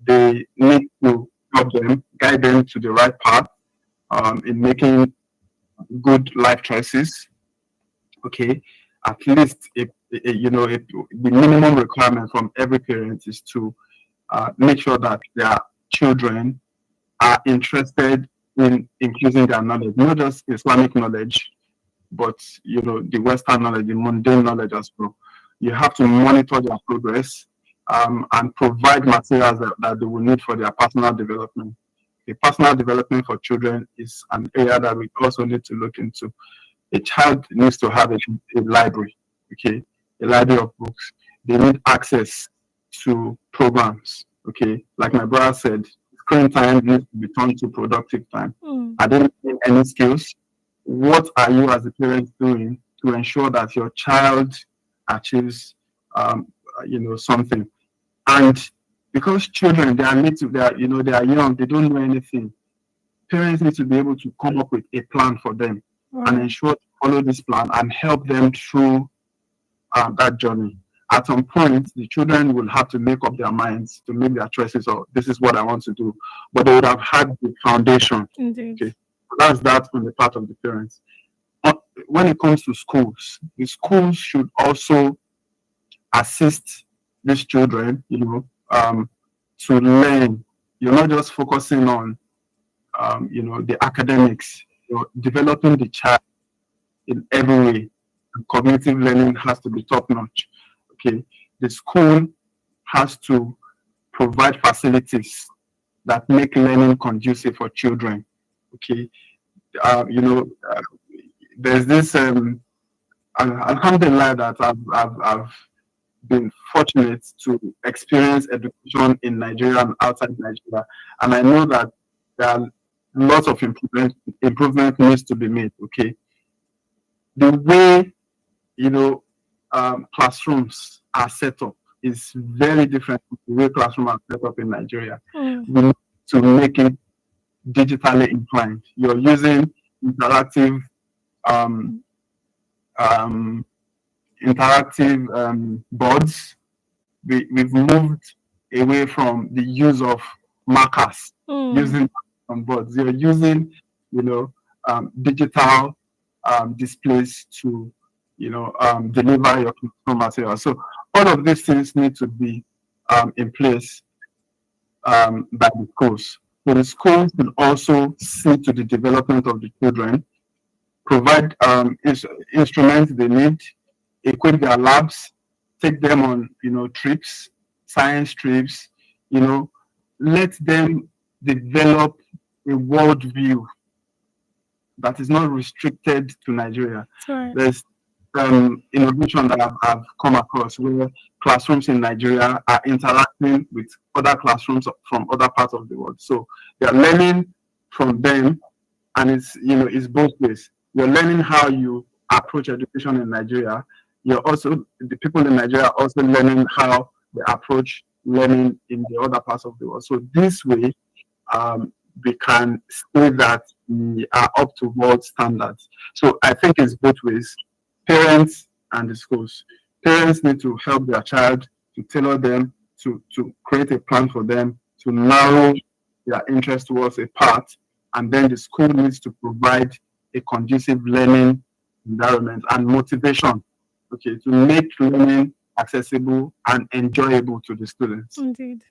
They need to help them, guide them to the right path in making good life choices. Okay, at least the minimum requirement from every parent is to make sure that their children are interested in increasing their knowledge, not just Islamic knowledge, but the Western knowledge, the mundane knowledge as well. You have to monitor their progress and provide materials that they will need for their personal development. The personal development for children is an area that we also need to look into. A child needs to have a library, okay, a library of books. They need access to programs, okay. Like my brother said, screen time needs to be turned to productive time. Are they learning any skills? What are you as a parent doing to ensure that your child achieves, something? And because children, they are little, they are young, they don't know anything. Parents need to be able to come up with a plan for them and ensure to follow this plan and help them through that journey. At some point, the children will have to make up their minds to make their choices, or this is what I want to do. But they would have had the foundation. Indeed. Okay, so that's that on the part of the parents. When it comes to schools, the schools should also assist these children, to learn. You're not just focusing on, the academics. You're developing the child in every way. Cognitive learning has to be top notch. Okay, the school has to provide facilities that make learning conducive for children. Okay, there's this alhamdulillah that I've been fortunate to experience education in Nigeria and outside Nigeria, and I know that there are lots of improvement needs to be made. Okay, the way classrooms are set up is very different from the way classrooms are set up in Nigeria. We need to make it digitally inclined. You're using interactive boards. We've moved away from the use of markers using on boards. You're using digital displays to deliver your material. So all of these things need to be in place by the schools. So the schools will also see to the development of the children, provide instruments they need, equip their labs, take them on trips, science trips, let them develop a worldview that is not restricted to Nigeria. Right. There's innovation that I've come across where classrooms in Nigeria are interacting with other classrooms from other parts of the world. So they're learning from them, and it's both ways. You're learning how you approach education in Nigeria. The people in Nigeria are also learning how they approach learning in the other parts of the world. So this way, we can say that we are up to world standards. So I think it's both ways. Parents and the schools. Parents need to help their child, to tailor them, to create a plan for them, to narrow their interest towards a path, and then the school needs to provide a conducive learning environment and motivation okay, to make learning accessible and enjoyable to the students. Indeed.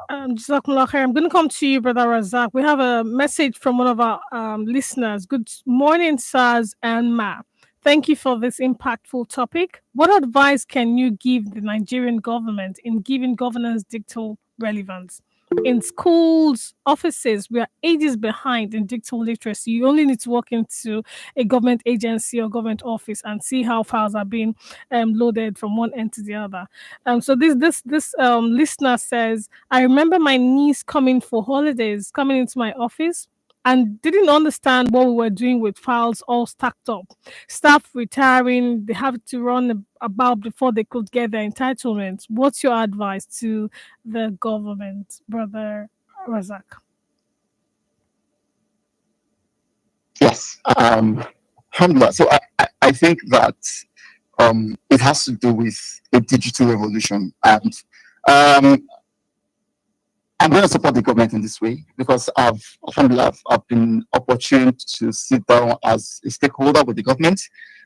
Jazakumullah khair. I'm going to come to you, Brother Razak. We have a message from one of our listeners. Good morning, Saz and Ma. Thank you for this impactful topic. What advice can you give the Nigerian government in giving governance digital relevance? In schools, offices, we are ages behind in digital literacy. You only need to walk into a government agency or government office and see how files are being loaded from one end to the other. So this listener says, I remember my niece coming for holidays, coming into my office and didn't understand what we were doing with files all stacked up. Staff retiring, they have to run about before they could get their entitlements. What's your advice to the government, Brother Razak? Yes. Alhamdulillah. So I think that it has to do with a digital revolution. And I'm going to support the government in this way because I've been opportune to sit down as a stakeholder with the government.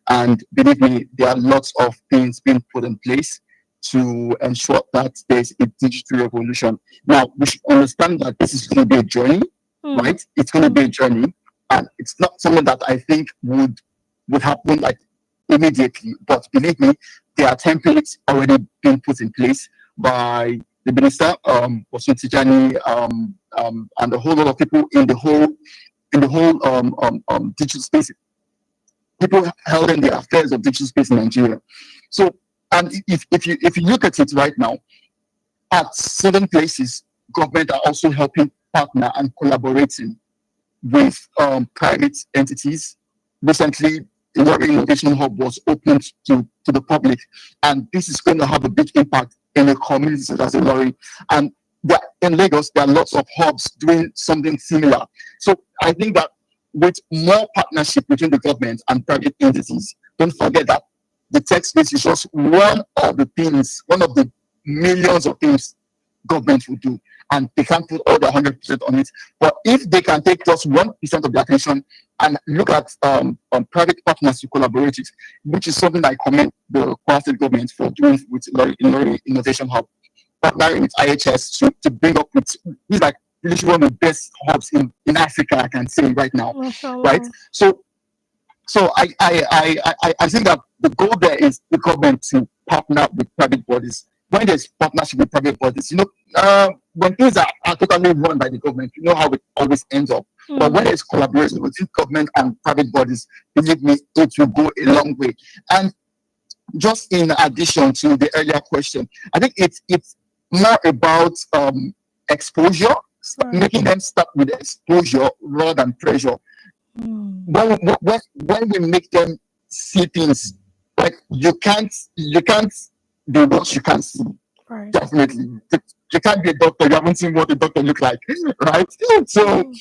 And believe me, there are lots of things being put in place to ensure that there's a digital revolution. Now, we should understand that this is going to be a journey, right? It's going to be a journey. And it's not something that I think would happen like immediately. But believe me, there are templates already being put in place by the minister, Bosun Tijani, and a whole lot of people in the whole digital space. People held in the affairs of digital space in Nigeria. So, and if you look at it right now, at certain places, government are also helping partner and collaborating with private entities. Recently, the Lorry Innovation Hub was opened to the public, and this is going to have a big impact in a community such as Lorry. And in Lagos, there are lots of hubs doing something similar. So I think that with more partnership between the government and private entities, don't forget that the tech space is just one of the millions of things government will do, and they can't put all the 100% on it. But if they can take just 1% of the attention and look at private partners to collaborate with, which is something I commend the Kwara State government for doing with Lorry Innovation Hub, partnering with IHS to bring up with these like literally one of the best hubs in Africa, I can say right now, right? So I think that the goal there is the government to partner with private bodies. When there's partnership with private bodies, when things are totally run by the government, you know how it always ends up. But when there's collaboration between government and private bodies, believe me, it will go a long way. And just in addition to the earlier question, I think it's more about exposure, making them start with exposure rather than pressure. When we make them see things, like you can't do what you can't see. Right. Definitely. You can't be a doctor, you haven't seen what a doctor looks like, right? So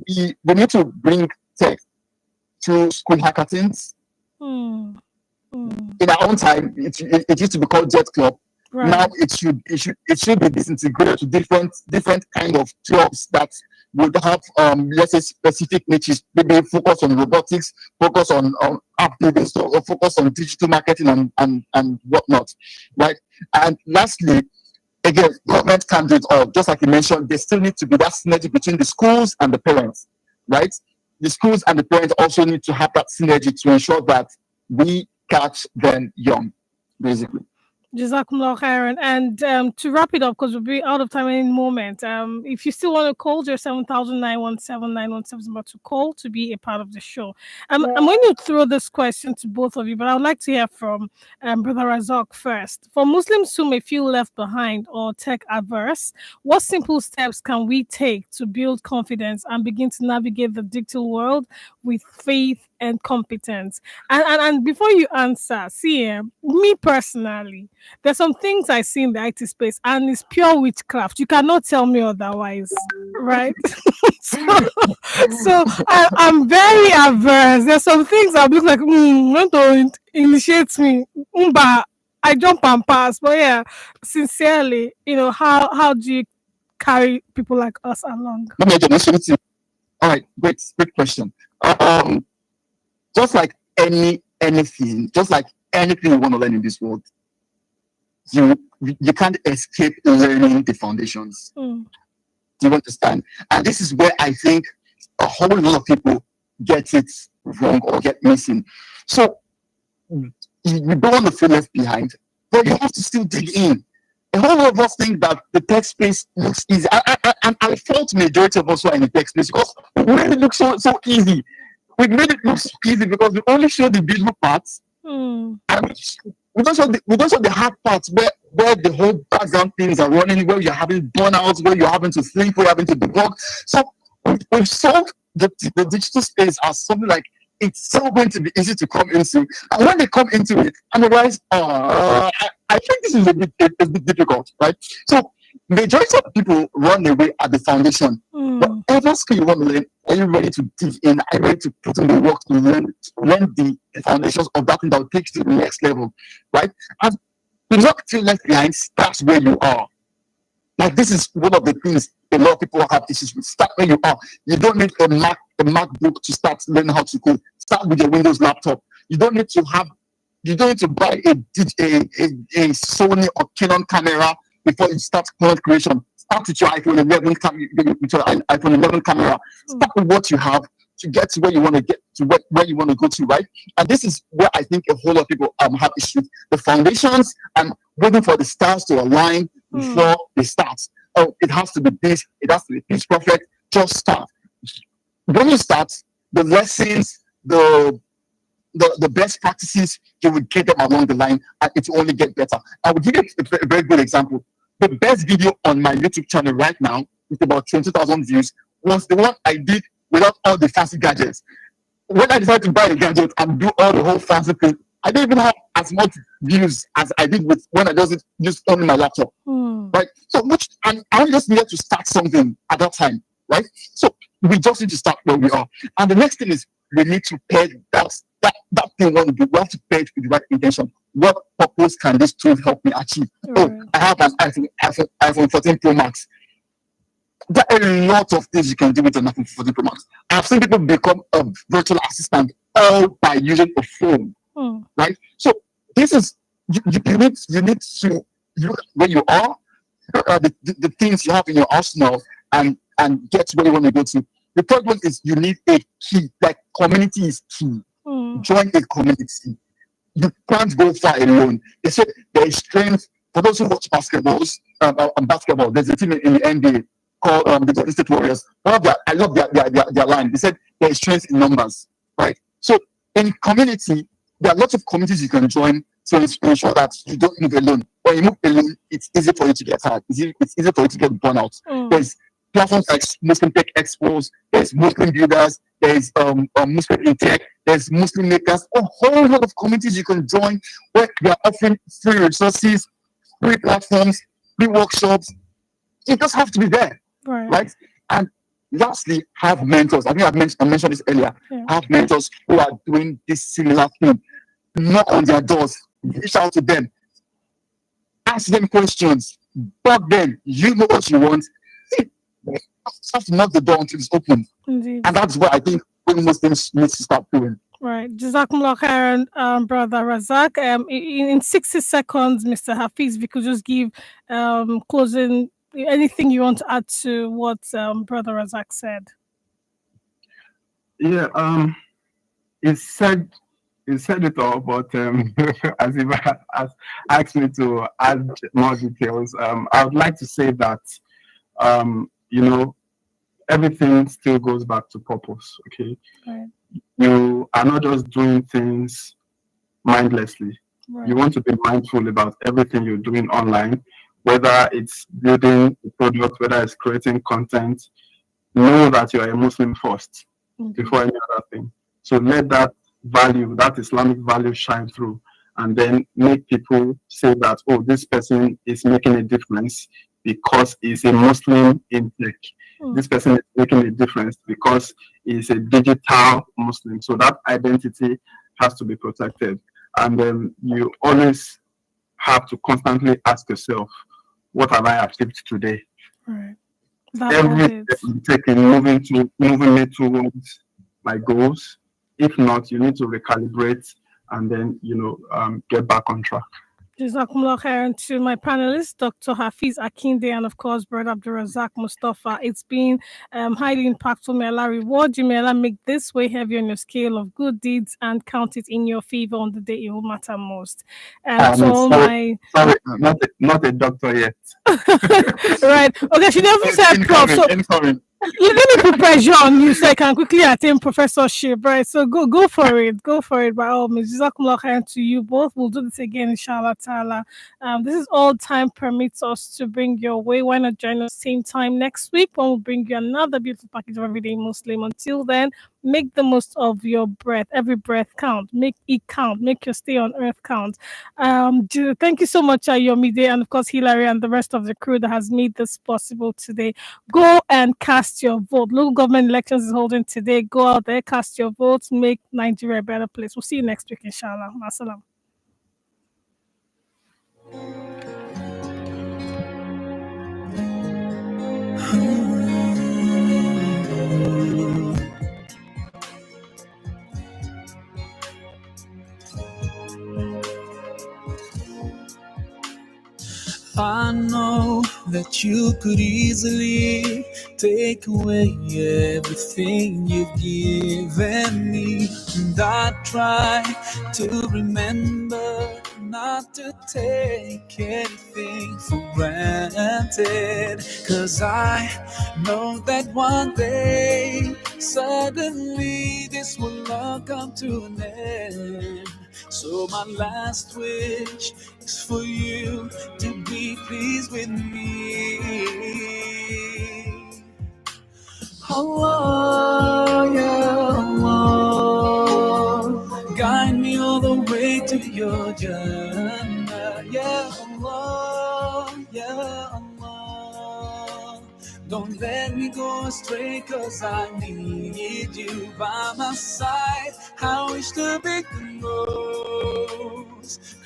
we need to bring tech to school hackathons. In our own time, it used to be called Jet Club. Right. Now it should be disintegrated to different kind of clubs that would have let's say specific niches, maybe focus on robotics, focus on app building, or focus on digital marketing and whatnot, right? And lastly, again, government can't do it all. Just like you mentioned, there still need to be that synergy between the schools and the parents, right? The schools and the parents also need to have that synergy to ensure that we catch them young, basically. Jazakumullah khairan. And to wrap it up, because we'll be out of time in a moment, if you still want to call, 07917917917 is about to call to be a part of the show. I'm going to throw this question to both of you, but I would like to hear from Brother Razak first. For Muslims who may feel left behind or tech adverse, what simple steps can we take to build confidence and begin to navigate the digital world with faith and competence? And before you answer, see, me personally, there's some things I see in the IT space and it's pure witchcraft. You cannot tell me otherwise, right? so I'm very averse. There's some things I look like, don't initiate me. I jump and pass. But yeah, sincerely, how do you carry people like us along? All right, great question. Just like anything, just like anything you want to learn in this world, you can't escape learning the foundations. Do you understand? And this is where I think a whole lot of people get it wrong or get missing. So you don't want to feel left behind, but you have to still dig in. A whole lot of us think that the tech space looks easy. I felt majority of us were in the tech space because we made it look so easy. We made it look so easy because we only show the beautiful parts. And we don't show the hard parts where the whole background things are running, where you're having burnouts, where you're having to think, where you're having to debug. So we've solved the digital space as something like it's so going to be easy to come into. And when they come into it and realize, I think this is a bit difficult, right? So majority of people run away at the foundation. Whatever skill you want to learn, are you ready to dig in? Are you ready to put in the work to learn the foundations of that thing that will take you to the next level, right? And do not feel left behind. Start where you are. Like, this is one of the things a lot of people have issues with. Start where you are. You don't need a MacBook to start learning how to code. Start with your Windows laptop. You don't need to buy a Sony or Canon camera before you start content creation. Start with your iPhone 11 camera. Start with what you have to get to where you want to get to, where you want to go to, right? And this is where I think a whole lot of people have issues. The foundations and waiting for the stars to align before they start. Oh, it has to be this. It has to be pitch perfect. Just start. When you start, the lessons, the best practices, you will get them along the line, and it will only get better. I will give you a very good example. The best video on my YouTube channel right now, with about 20,000 views, was the one I did without all the fancy gadgets. When I decided to buy a gadget and do all the whole fancy thing, I didn't even have as much views as I did with when I just only my laptop. Right? So much, and I just needed to start something at that time, right? So we just need to start where we are. And the next thing is we need to pair that thing we want to do. We have to pair it with the right intention. What purpose can this tool help me achieve? Oh, I have an iPhone 14 Pro Max. There are a lot of things you can do with an iPhone 14 Pro Max. I've seen people become a virtual assistant all by using a phone, right? So this is, you need to look where you are, the things you have in your arsenal, and get where you want to go to. The third one is you need a key. Like, community is key. Join a community. You can't go far alone. They said there is strength for those who watch basketball. There's a team in the NBA called the Golden State Warriors. I love their line. They said there is strength in numbers, right? So in community, there are lots of communities you can join to ensure that you don't move alone. When you move alone, it's easy for you to get tired. It's easy for you to get burnout. There's platforms like Muslim Tech Expos, there's Muslim Builders, there's Muslim in Tech, there's Muslim Makers, a whole lot of communities you can join where they are offering free resources, free platforms, free workshops. You just have to be there, right? And lastly, have mentors. I think I mentioned this earlier. Have mentors who are doing this similar thing. Knock on their doors, reach out to them, ask them questions, bug them. You know what you want. You have to knock the door until it's open. Indeed. And that's what I think Muslims need to start doing. Right. Jazakumullah khairan, Brother Razak. In 60 seconds, Mr. Hafiz, if you could just give closing, anything you want to add to what Brother Razak said. Yeah, he said it all, but as if has asked me to add more details, I would like to say that everything still goes back to purpose. Okay, right. You are not just doing things mindlessly. Right. You want to be mindful about everything you're doing online, whether it's building a product, whether it's creating content. Know that you are a Muslim first before any other thing. So let that value, that Islamic value, shine through, and then make people say that, oh, this person is making a difference because he's a Muslim in tech. This person is making a difference because he's a digital Muslim. So that identity has to be protected. And then you always have to constantly ask yourself, what have I achieved today? Right. Every step I'm taking, moving me towards my goals. If not, you need to recalibrate and then, get back on track. Jazakumullah khairan to my panelists, Dr. Hafiz Akinde and, of course, Brother Abdulrazaq Mustapha. It's been highly impactful. May Allah reward you. May Allah make this way heavy on your scale of good deeds and count it in your favor on the day it will matter most. Sorry, not a doctor yet. Right. Okay, she never said prof. So you didn't put pressure on you, so I can quickly attain professorship, right? So go for it. Go for it by all means. Jazakumullah khairan to you both. We'll do this again, inshallah ta'ala. This is all time permits us to bring your way. Why not join us same time next week when we'll bring you another beautiful package of Everyday Muslim. Until then, make the most of your breath. Every breath count. Make it count. Make your stay on earth count. Thank you so much, Ayomide, and of course Hilary and the rest of the crew that has made this possible today. Go and cast your vote. Local government elections is holding today. Go out there, cast your votes, make Nigeria a better place. We'll see you next week, inshallah. Masalam. I know that you could easily take away everything you've given me, and I try to remember not to take anything for granted, 'cause I know that one day suddenly this will all come to an end. So my last wish is for you to be pleased with me. Allah, ya Allah, guide me all the way to your Jannah. Ya Allah, ya Allah, don't let me go astray, 'cause I need you by my side. I wish to be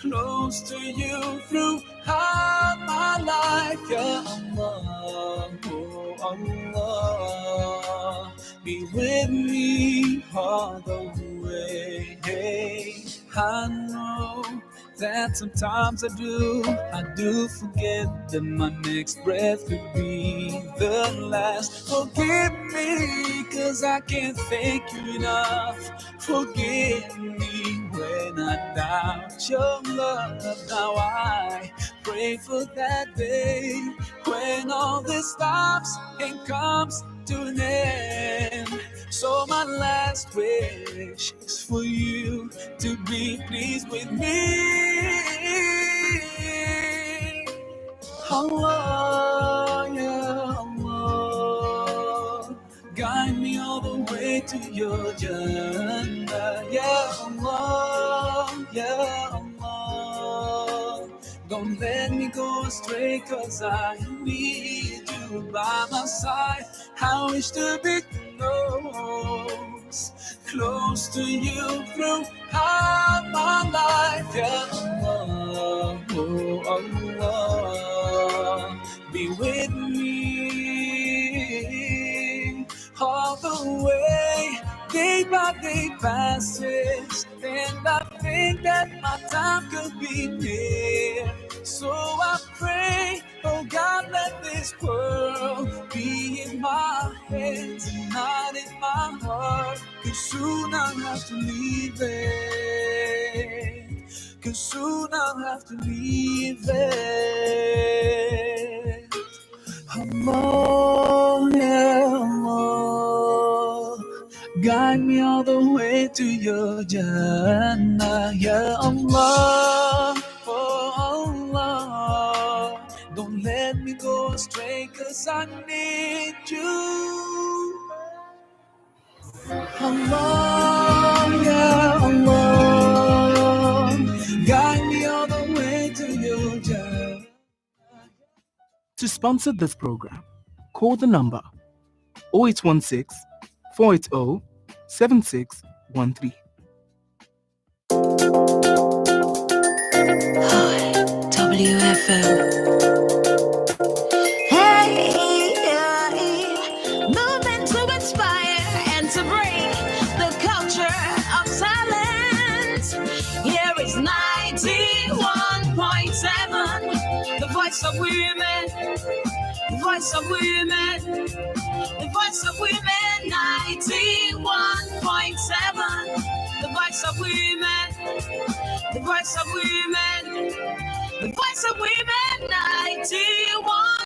close to you throughout my life. Ya Allah, oh Allah, be with me all the way. I know that sometimes I do forget that my next breath could be the last. Forgive me, 'cause I can't thank you enough. Forgive me when I doubt your love. Now I pray for that day when all this stops and comes to an end. So my last wish is for you to be pleased with me. Allah, ya Allah, guide me all the way to your Jannah. Ya Allah, ya Allah, don't let me go astray, 'cause I need you by my side. I wish to be close to you throughout my life. Ya Allah, oh Allah, be with me all the way. Day by day passes, and I think that my time could be near. So I pray, oh God, let this world be in my hands and not in my heart, 'cause soon I'll have to leave it. 'Cause soon I'll have to leave it. Allah, ya Allah, guide me all the way to your Jannah. Ya Allah, oh Allah, don't let me go astray, 'cause I need you. Allah, ya Allah, guide me all the way to your Jannah. To sponsor this program, call the number 0816 480 7613. WFM. Movement to inspire and to break the culture of silence. voice of women, the voice of women, the voice of women, 91.7. The voice of women, the voice of women, the voice of women, 91.